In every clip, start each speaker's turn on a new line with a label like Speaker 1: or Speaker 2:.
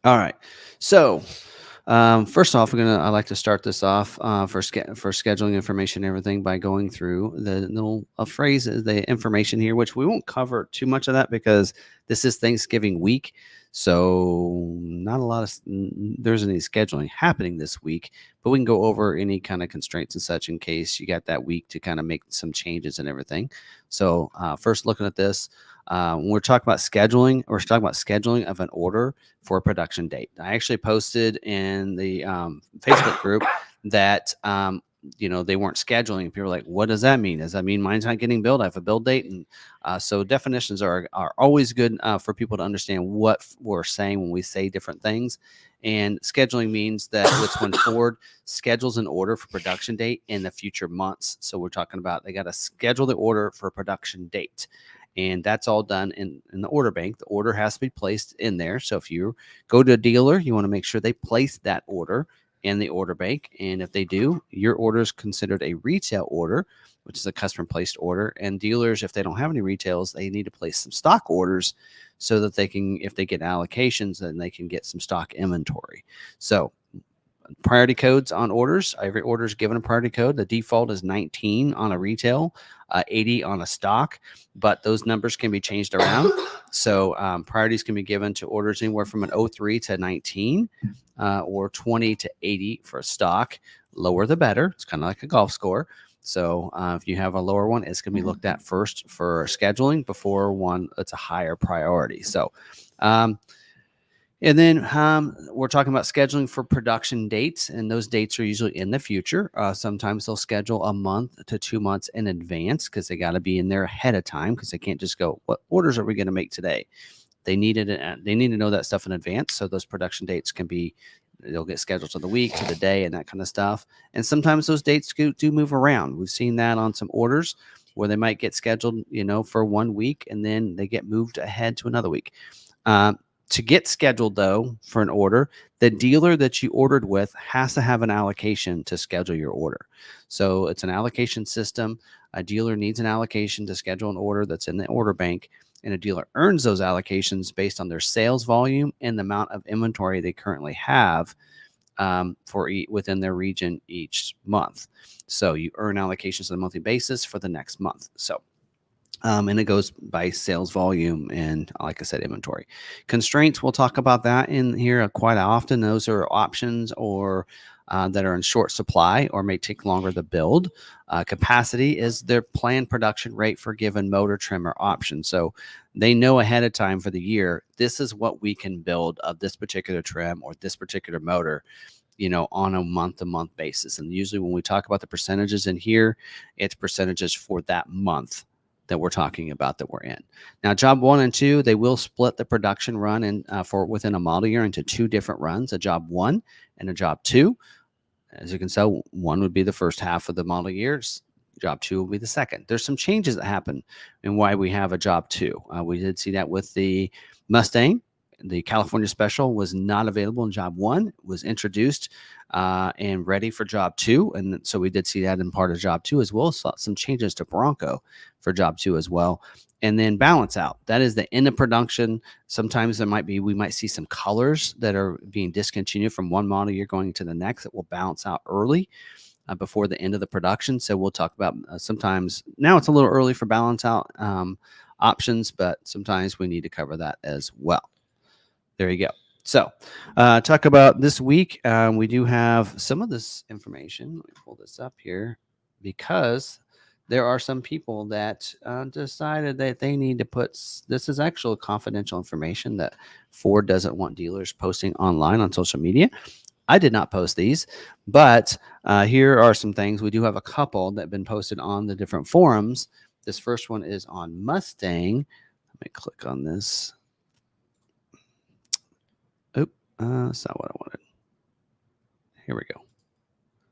Speaker 1: All right. So, first off, I like to start this off for scheduling information and everything by going through the little phrases, the information here, which we won't cover too much of that because this is Thanksgiving week. So, not a lot of there's any scheduling happening this week, but we can go over any kind of constraints and such in case you got that week to kind of make some changes and everything. So, first looking at this, when we're talking about scheduling, we're talking about scheduling of an order for a production date. I actually posted in the Facebook group that they weren't scheduling. People were like, "What does that mean? Does that mean mine's not getting billed? I have a build date?" And so definitions are always good for people to understand what we're saying when we say different things. And scheduling means that it's when Ford schedules an order for production date in the future months. So we're talking about they got to schedule the order for a production date. And that's all done in the order bank. The order has to be placed in there. So if you go to a dealer, you want to make sure they place that order in the order bank. And if they do, your order is considered a retail order, which is a customer placed order. And dealers, if they don't have any retails, they need to place some stock orders so that they can, if they get allocations, then they can get some stock inventory. So priority codes on orders. Every order is given a priority code. The default is 19 on a retail, 80 on a stock, but those numbers can be changed around. So priorities can be given to orders anywhere from an 03 to 19 or 20 to 80 for a stock. Lower the better. It's kind of like a golf score. So if you have a lower one, it's going to be looked at first for scheduling before one that's a higher priority. So and then we're talking about scheduling for production dates, and those dates are usually in the future. Sometimes they'll schedule a month to 2 months in advance because they got to be in there ahead of time because they can't just go, "What orders are we going to make today?" They need to know that stuff in advance, so those production dates can be they'll get scheduled to the week, to the day, and that kind of stuff. And sometimes those dates do move around. We've seen that on some orders where they might get scheduled, for 1 week, and then they get moved ahead to another week. To get scheduled, though, for an order, the dealer that you ordered with has to have an allocation to schedule your order. So it's an allocation system. A dealer needs an allocation to schedule an order that's in the order bank, and a dealer earns those allocations based on their sales volume and the amount of inventory they currently have within their region each month. So you earn allocations on a monthly basis for the next month. So and it goes by sales volume and, like I said, inventory. Constraints, we'll talk about that in here quite often. Those are options or that are in short supply or may take longer to build. Capacity is their planned production rate for given motor trim or option. So they know ahead of time for the year, this is what we can build of this particular trim or this particular motor, on a month-to-month basis. And usually when we talk about the percentages in here, it's percentages for that month that we're talking about that we're in. Now, job 1 and 2, they will split the production run for within a model year into 2 different runs, a job 1 and a job 2. As you can tell, 1 would be the first half of the model years. Job 2 will be the second. There's some changes that happen in why we have a job 2. We did see that with the Mustang. The California Special was not available in job 1, was introduced and ready for job 2. And so we did see that in part of job 2 as well. Saw some changes to Bronco for job 2 as well. And then balance out. That is the end of production. Sometimes we might see some colors that are being discontinued from one model year going to the next that will balance out early before the end of the production. So we'll talk about sometimes now it's a little early for balance out options, but sometimes we need to cover that as well. There you go. So talk about this week. We do have some of this information. Let me pull this up here because there are some people that decided that they need to this is actual confidential information that Ford doesn't want dealers posting online on social media. I did not post these, but here are some things. We do have a couple that have been posted on the different forums. This first one is on Mustang. Let me click on this. That's not what I wanted. Here we go.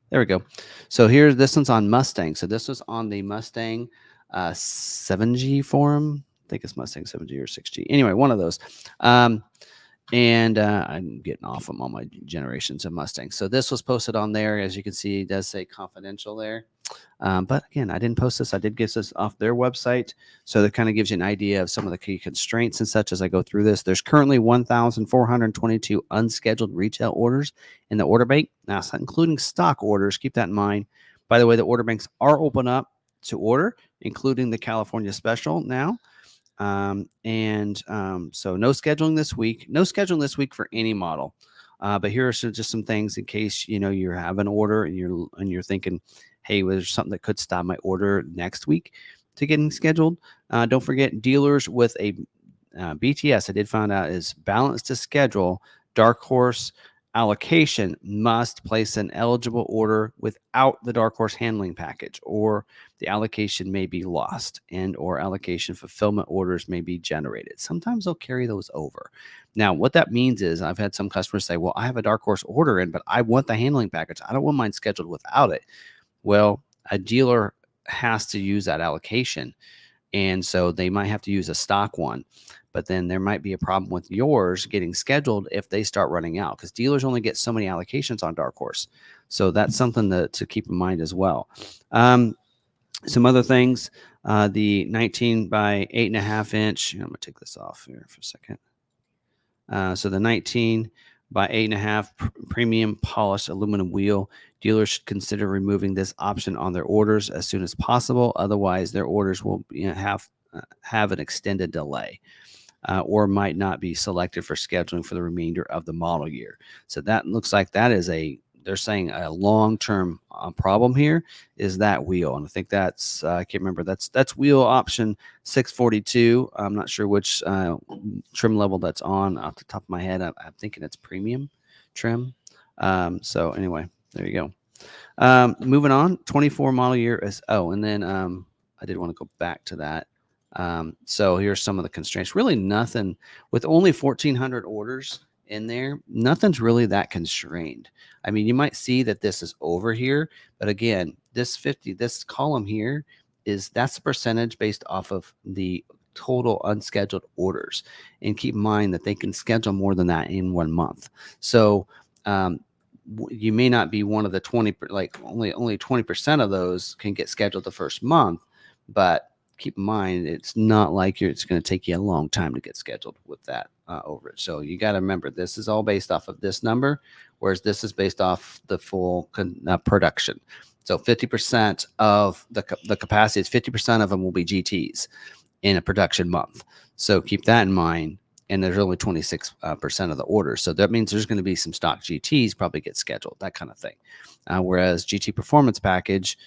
Speaker 1: There we go. So this one's on Mustang. So this was on the Mustang 7G forum. I think it's Mustang 7G or 6G. Anyway, one of those. And I'm getting off them on my generations of Mustangs. So this was posted on there. As you can see, it does say confidential there. But again, I didn't post this. I did get this off their website. So that kind of gives you an idea of some of the key constraints and such as I go through this. There's currently 1,422 unscheduled retail orders in the order bank. Now, it's not including stock orders. Keep that in mind. By the way, the order banks are open up to order, including the California special now. So no scheduling this week. No scheduling this week for any model. But here are just some things in case you have an order and you're thinking, hey, there's something that could stop my order next week to getting scheduled. Don't forget dealers with a BTS. I did find out is balanced to schedule. Dark Horse allocation must place an eligible order without the Dark Horse handling package, or the allocation may be lost, and or allocation fulfillment orders may be generated. Sometimes they'll carry those over. Now, what that means is I've had some customers say, well, I have a Dark Horse order in, but I want the handling package. I don't want mine scheduled without it. Well, a dealer has to use that allocation. And so they might have to use a stock one, but then there might be a problem with yours getting scheduled if they start running out, because dealers only get so many allocations on Dark Horse. So that's something to keep in mind as well. Some other things, the 19 by 8.5 inch, I'm going to take this off here for a second. So the 19 by 8.5 premium polished aluminum wheel, dealers should consider removing this option on their orders as soon as possible. Otherwise, their orders will have an extended delay, or might not be selected for scheduling for the remainder of the model year. So that looks like that is they're saying a long-term problem here is that wheel. And I think that's, I can't remember, that's wheel option 642. I'm not sure which trim level that's on off the top of my head. I'm thinking it's premium trim. So anyway, there you go. Moving on, 24 model year is, and then I did want to go back to that. So here's some of the constraints. Really nothing, with only 1,400 orders in there, nothing's really that constrained. I mean, you might see that this is over here, but again, this column here that's the percentage based off of the total unscheduled orders. And keep in mind that they can schedule more than that in 1 month. So you may not be one of the 20, like only 20% of those can get scheduled the first month, but keep in mind, it's not like it's going to take you a long time to get scheduled with that over it. So you got to remember, this is all based off of this number, whereas this is based off the full production. So 50% of the capacity is 50% of them will be GTs in a production month. So keep that in mind. And there's only 26% of the orders. So that means there's going to be some stock GTs probably get scheduled, that kind of thing. Whereas GT Performance Package,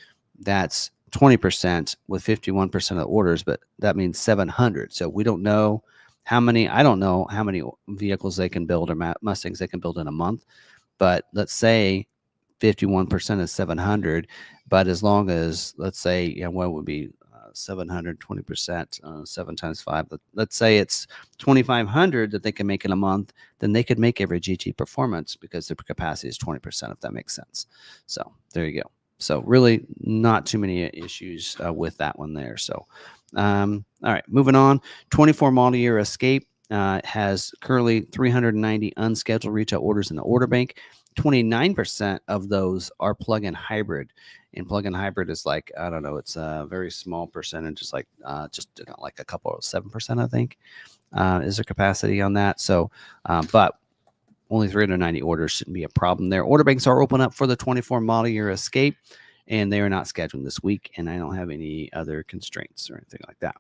Speaker 1: that's 20% with 51% of the orders, but that means 700. So we don't know how many, I don't know how many vehicles they can build or Mustangs they can build in a month, but let's say 51% is 700. But as long as, let's say, what would be 720%, 7 times 5, let's say it's 2,500 that they can make in a month, then they could make every GT Performance because their capacity is 20%, if that makes sense. So there you go. So really not too many issues with that one there. So, all right, moving on. 24 model year Escape has currently 390 unscheduled retail orders in the order bank. 29% of those are plug-in hybrid. And plug-in hybrid is like, I don't know, it's a very small percentage. It's like just like a couple of 7%, I think, is their capacity on that. So, but only 390 orders shouldn't be a problem there. Order banks are open up for the 24 model year Escape, and they are not scheduled this week, and I don't have any other constraints or anything like that.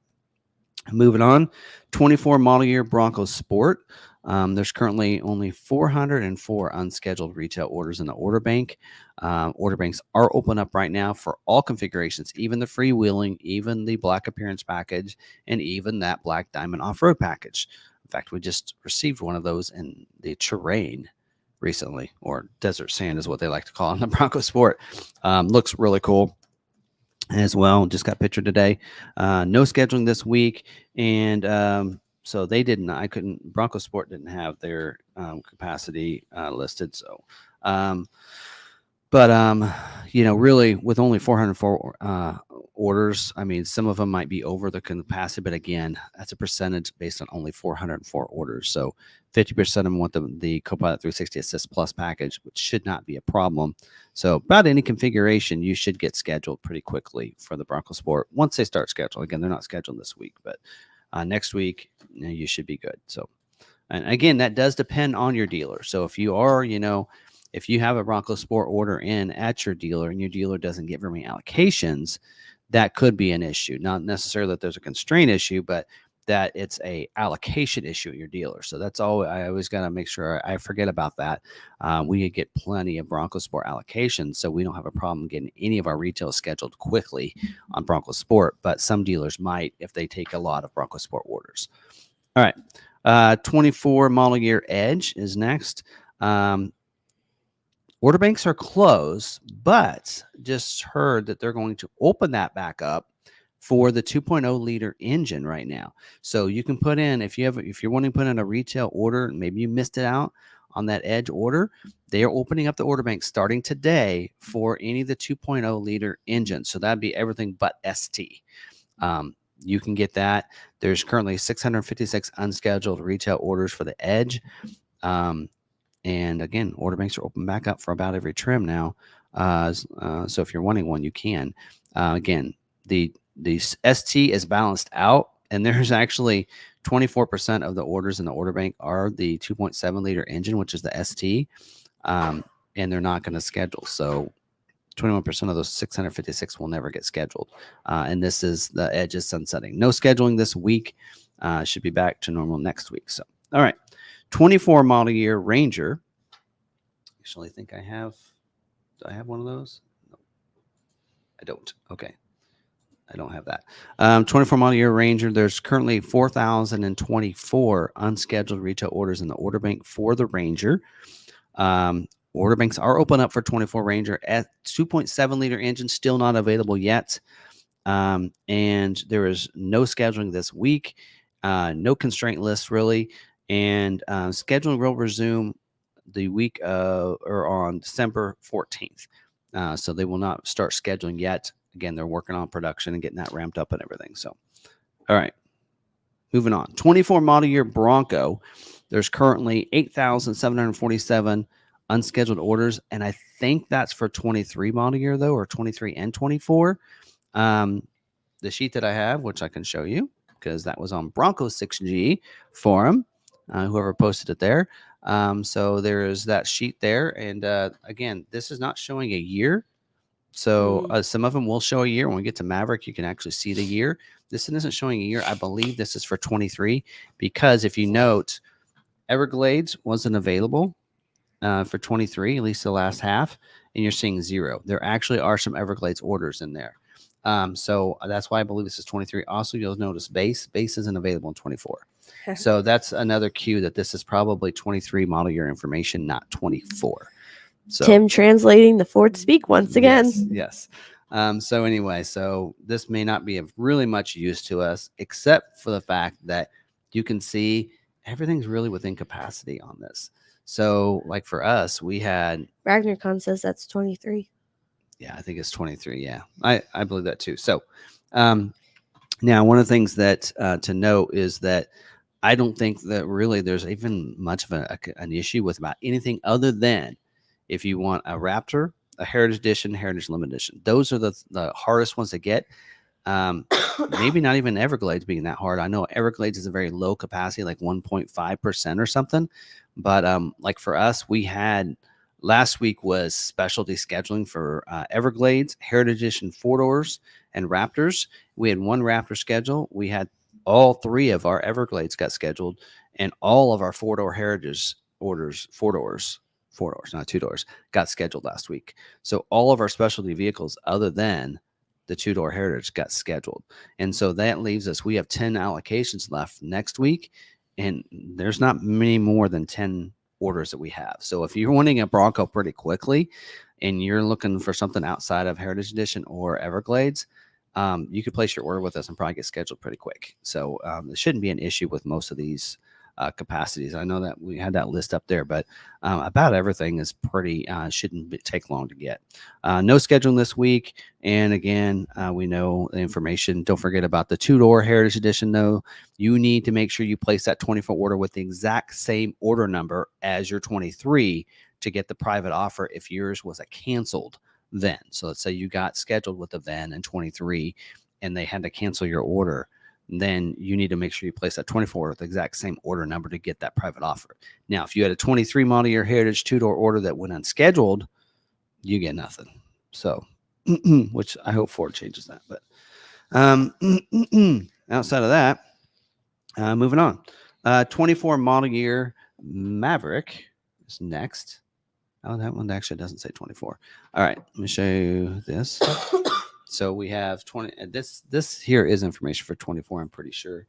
Speaker 1: Moving on, 24 model year Bronco Sport. There's currently only 404 unscheduled retail orders in the order bank. Order banks are open up right now for all configurations, even the freewheeling, even the black appearance package, and even that black diamond off-road package. In fact, we just received one of those in the terrain recently, or desert sand is what they like to call it in the Bronco Sport. Looks really cool as well. Just got pictured today. No scheduling this week, and so they didn't. Bronco Sport didn't have their capacity listed. So But really, with only 404 orders, I mean, some of them might be over the capacity, but again, that's a percentage based on only 404 orders. So 50% of them want the Copilot 360 Assist Plus package, which should not be a problem. So about any configuration, you should get scheduled pretty quickly for the Bronco Sport once they start scheduling. Again, they're not scheduled this week, but next week you should be good. So, and again, that does depend on your dealer. So if you are, if you have a Bronco Sport order in at your dealer and your dealer doesn't get very many allocations, that could be an issue. Not necessarily that there's a constraint issue, but that it's a allocation issue at your dealer. So that's all. I always got to make sure I forget about that. We get plenty of Bronco Sport allocations, so we don't have a problem getting any of our retail scheduled quickly on Bronco Sport. But some dealers might if they take a lot of Bronco Sport orders. All right. 24 model year Edge is next. Order banks are closed, but just heard that they're going to open that back up for the 2.0 liter engine right now. So you can put in, if you're wanting to put in a retail order, maybe you missed it out on that Edge order, they are opening up the order bank starting today for any of the 2.0 liter engines. So that'd be everything but ST. You can get that. There's currently 656 unscheduled retail orders for the Edge. And again, order banks are open back up for about every trim now. So if you're wanting one, you can. Again, the ST is balanced out, and there's actually 24% of the orders in the order bank are the 2.7 liter engine, which is the ST, and they're not going to schedule. So 21% of those 656 will never get scheduled. And this is the Edge is sunsetting. No scheduling this week. Should be back to normal next week. So, all right. 24 model year Ranger. Actually, I think I have. Do I have one of those? No, I don't. Okay. I don't have that. 24 model year Ranger. There's currently 4,024 unscheduled retail orders in the order bank for the Ranger. Order banks are open up for 24 Ranger at 2.7 liter engine, still not available yet. And there is no scheduling this week, no constraint list really. And scheduling will resume the week or on December 14th. So they will not start scheduling yet. Again, they're working on production and getting that ramped up and everything. So, all right, moving on. 24 model year Bronco. There's currently 8,747 unscheduled orders, and I think that's for 23 model year though, or 23 and 24. The sheet that I have, which I can show you because that was on Bronco 6G forum, whoever posted it there. So there is that sheet there, and again, this is not showing a year. So some of them will show a year. When we get to Maverick, you can actually see the year. This isn't showing a year. I believe this is for 23 because if you note, Everglades wasn't available for 23, at least the last half, and you're seeing 0. There actually are some Everglades orders in there. So that's why I believe this is 23. Also, you'll notice base isn't available in 24. So that's another cue that this is probably 23 model year information, not 24. So
Speaker 2: Tim translating the Ford speak once again.
Speaker 1: Yes. So anyway, so this may not be of really much use to us, except for the fact that you can see everything's really within capacity on this. So like for us, we had
Speaker 2: RagnarCon says that's 23.
Speaker 1: Yeah, I think it's 23. Yeah, I believe that too. So now one of the things that to note is that I don't think that really there's even much of an issue with about anything other than if you want a Raptor, a Heritage Edition, Heritage Limited Edition. Those are the hardest ones to get. Maybe not even Everglades being that hard. I know Everglades is a very low capacity, like 1.5% or something. But like for us, we had last week was specialty scheduling for Everglades, Heritage Edition 4-doors, and Raptors. We had one Raptor schedule. We had all 3 of our Everglades got scheduled, and all of our 4-door Heritage orders, 4-doors, not 2-doors, got scheduled last week. So all of our specialty vehicles, other than the 2-door Heritage, got scheduled. And so that leaves us, we have 10 allocations left next week, and there's not many more than 10 orders that we have. So if you're wanting a Bronco pretty quickly and you're looking for something outside of Heritage Edition or Everglades, you could place your order with us and probably get scheduled pretty quick. So it shouldn't be an issue with most of these capacities. I know that we had that list up there, but about everything is pretty shouldn't take long to get. No scheduling this week, and again, we know the information. Don't forget about the 2-door Heritage Edition, though. You need to make sure you place that 24 order with the exact same order number as your 23 to get the private offer if yours was a canceled VIN. So let's say you got scheduled with a VIN in 23 and they had to cancel your order, then you need to make sure you place that 24 with the exact same order number to get that private offer. Now, if you had a 23 model year Heritage 2-door order that went unscheduled, you get nothing. So, which I hope Ford changes that. But outside of that, moving on. 24 model year Maverick is next. Oh, that one actually doesn't say 24. All right, let me show you this. So we have 20. This here is information for 24. I'm pretty sure.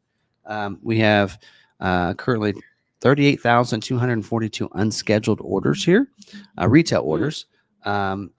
Speaker 1: We have currently 38,242 unscheduled orders here, retail orders. And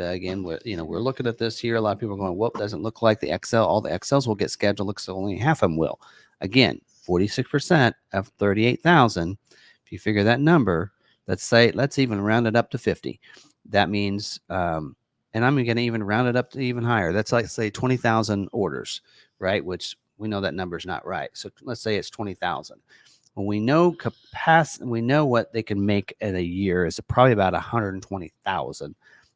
Speaker 1: again, we're looking at this here. A lot of people are going, "Whoop, doesn't look like the XL. All the XLs will get scheduled. Looks like only half of them will." Again, 46% of 38,000. If you figure that number, let's even round it up to 50. That means, and I'm going to even round it up to even higher. That's like, say, 20,000 orders, right? Which we know that number is not right. So let's say it's 20,000. When we know capacity, we know what they can make in a year is probably about 120,000.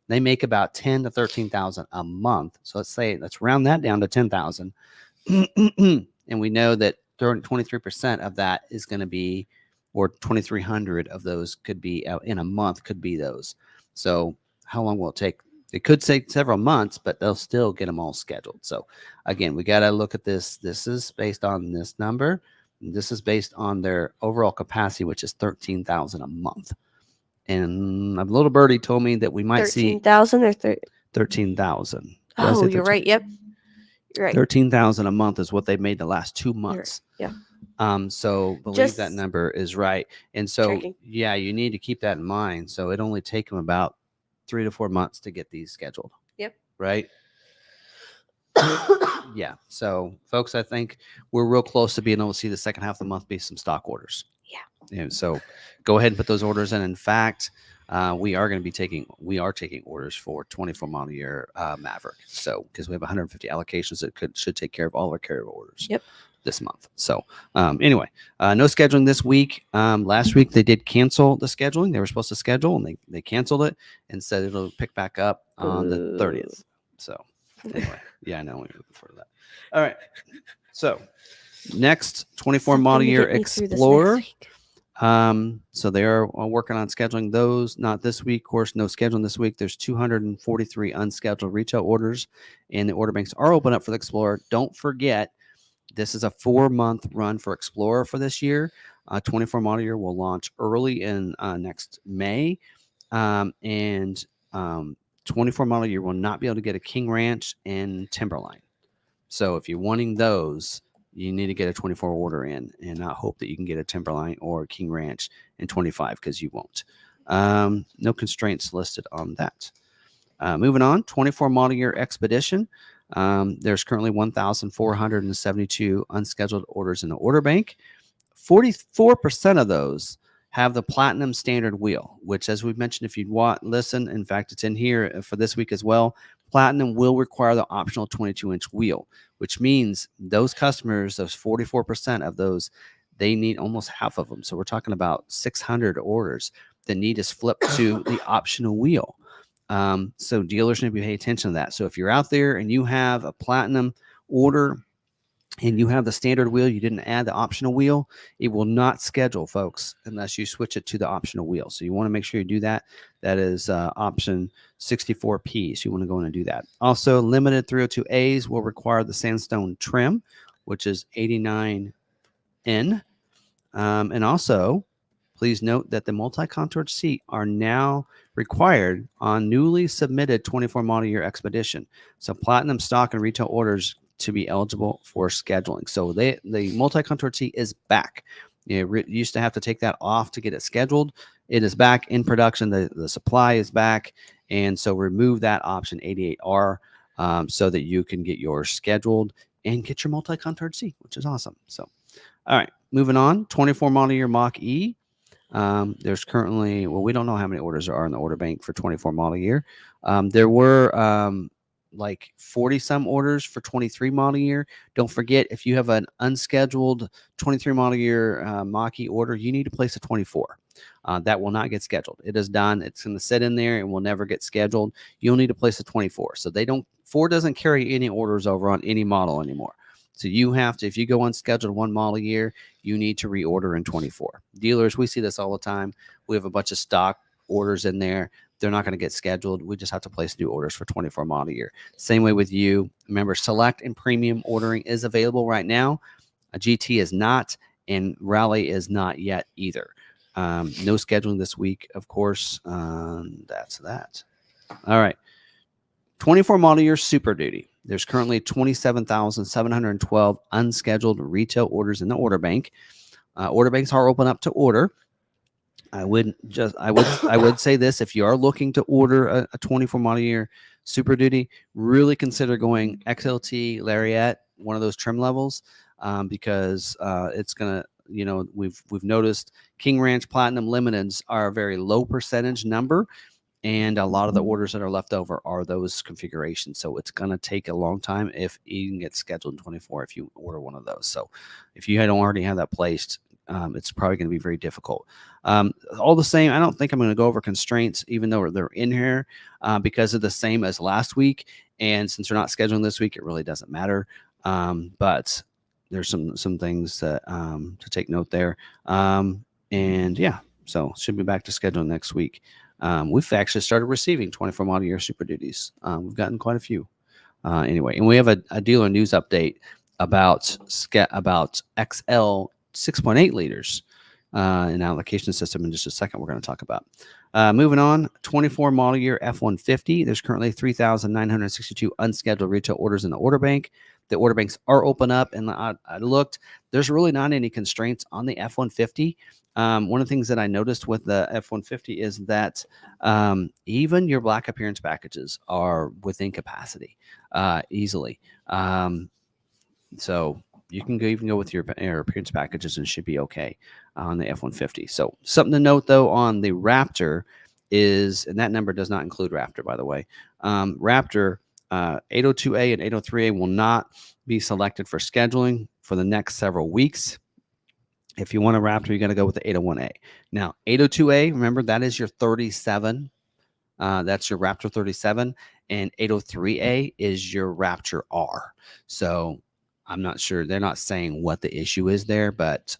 Speaker 1: They make about 10 to 13,000 a month. So let's round that down to 10,000. And we know that 23% of that is going to be, or 2,300 of those could be in a month, could be those. So how long will it take? It could take several months, but they'll still get them all scheduled. So again, we got to look at this. This is based on this number. This is based on their overall capacity, which is 13,000 a month. And a little birdie told me that we might see
Speaker 2: 13,000 or
Speaker 1: 13,000.
Speaker 2: Oh, you're right. Yep. You're right.
Speaker 1: 13,000 a month is what they made the last 2 months.
Speaker 2: Yeah.
Speaker 1: So believe that number is right. And so, yeah, you need to keep that in mind. So it only take them about 3 to 4 months to get these scheduled.
Speaker 2: Yep.
Speaker 1: Right. Yeah. So folks, I think we're real close to being able to see the second half of the month be some stock orders.
Speaker 2: Yeah.
Speaker 1: And so go ahead and put those orders in. In fact, we are taking orders for 24 model year Maverick. So because we have 150 allocations that should take care of all our carryover orders.
Speaker 2: Yep.
Speaker 1: This month. So anyway, no scheduling this week. Last week they did cancel the scheduling. They were supposed to schedule and they canceled it and said it'll pick back up on the 30th. So anyway, yeah, I know. We're looking forward to that. All right. So next 24 model year Explorer. So they are working on scheduling those. Not this week, of course, no scheduling this week. There's 243 unscheduled retail orders and the order banks are open up for the Explorer. Don't forget, this is a 4-month run for Explorer for this year. 24 model year will launch early in next May. And 24 model year will not be able to get a King Ranch and Timberline. So if you're wanting those, you need to get a 24 order in and not hope that you can get a Timberline or a King Ranch in 25 because you won't. No constraints listed on that. Moving on, 24 model year Expedition. There's currently 1,472 unscheduled orders in the order bank. 44% of those have the Platinum standard wheel, which, as we've mentioned, if you listen, in fact, it's in here for this week as well. Platinum will require the optional 22-inch wheel, which means those customers, those 44% of those, they need almost half of them. So we're talking about 600 orders that need to flip to the optional wheel. So dealers need to pay attention to that. So if you're out there and you have a Platinum order and you have the standard wheel, you didn't add the optional wheel, it will not schedule, folks, unless you switch it to the optional wheel. So you want to make sure you do that. That is option 64P. So you want to go in and do that. Also, limited 302As will require the sandstone trim, which is 89N. And also, please note that the multi-contoured seat are now required on newly submitted 24 model year Expedition. So Platinum stock and retail orders to be eligible for scheduling. So the multi-contoured seat is back. You used to have to take that off to get it scheduled. It is back in production. The supply is back. And so remove that option 88R so that you can get yours scheduled and get your multi-contoured seat, which is awesome. So, all right. moving on, 24 model year Mach-E. There's currently, well, we don't know how many orders there are in the order bank for 24 model year. There were like 40 some orders for 23 model year. Don't forget, if you have an unscheduled 23 model year Mach-E order, you need to place a 24. That will not get scheduled. It is done. It's going to sit in there and will never get scheduled. You'll need to place a 24. So Ford doesn't carry any orders over on any model anymore. So you have to, if you go unscheduled one model year, you need to reorder in 24. Dealers, we see this all the time. We have a bunch of stock orders in there. They're not going to get scheduled. We just have to place new orders for 24 model year. Same way with you. Remember, select and premium ordering is available right now. A GT is not, and Rally is not yet either. No scheduling this week, of course. That's that. All right. 24 model year Super Duty. There's currently 27,712 unscheduled retail orders in the order bank. Order banks are open up to order. I would say this: if you are looking to order a 24 model year Super Duty, really consider going XLT Lariat, one of those trim levels, because it's gonna. We've noticed King Ranch Platinum Limiteds are a very low percentage number. And a lot of the orders that are left over are those configurations. So it's going to take a long time if you can get scheduled in 24 if you order one of those. So if you don't already have that placed, it's probably going to be very difficult. All the same, I don't think I'm going to go over constraints, even though they're in here, because of the same as last week. And since we're not scheduling this week, it really doesn't matter. But there's some things that, to take note there. And yeah, so should be back to scheduling next week. We've actually started receiving 24 model year Super Duties. We've gotten quite a few. Anyway, and we have a dealer news update about XL 6.8 liters in allocation system in just a second. We're going to talk about. Moving on, 24 model year F-150. There's currently 3,962 unscheduled retail orders in the order bank. The order banks are open up, and I looked. There's really not any constraints on the F-150. One of the things that I noticed with the F-150 is that even your black appearance packages are within capacity easily. So you can even go with your appearance packages and should be okay on the F-150. So something to note, though, on the Raptor is, and that number does not include Raptor, by the way, Raptor 802A and 803A will not be selected for scheduling for the next several weeks. If you want a Raptor, you got to go with the 801A. Now, 802A, remember, that is your 37. That's your Raptor 37. And 803A is your Raptor R. So I'm not sure. They're not saying what the issue is there, but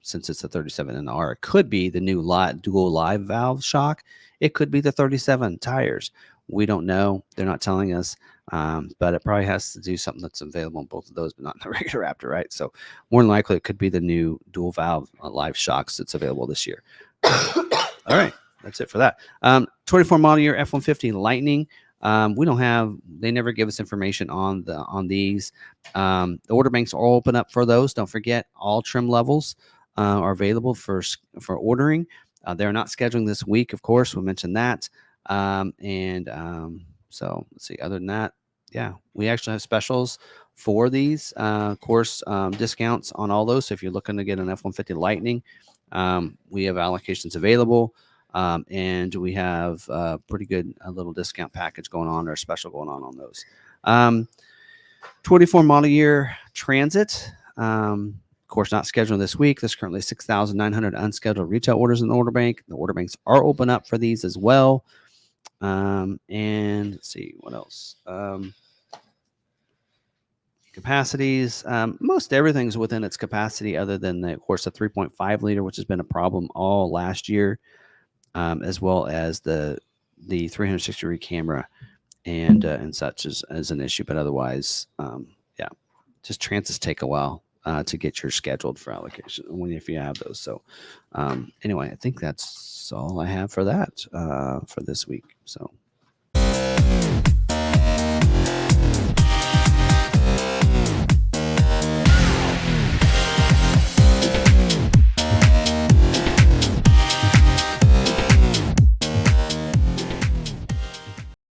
Speaker 1: since it's a 37 and the R, it could be the new dual live valve shock. It could be the 37 tires. We don't know. They're not telling us. But it probably has to do something that's available on both of those, but not in the regular Raptor, right? So more than likely, it could be the new dual valve live shocks that's available this year. All right, that's it for that. 24 model year F-150 Lightning. We don't have. They never give us information on these. The order banks are all open up for those. Don't forget, all trim levels are available for ordering. They're not scheduling this week, of course. We mentioned that. So let's see. Other than that, yeah, we actually have specials for these. Of course, discounts on all those. So if you're looking to get an F-150 Lightning, we have allocations available, and we have a pretty good little discount package going on, or a special going on those. 24 model year Transit. Of course, not scheduled this week. There's currently 6,900 unscheduled retail orders in the order bank. The order banks are open up for these as well. And let's see what else. Capacities. Most everything's within its capacity, other than of course, the 3.5 liter, which has been a problem all last year, as well as the 360-degree camera and such as an issue. But otherwise, yeah, just transits take a while to get your scheduled for allocation if you have those. So anyway, I think that's all I have for that for this week. So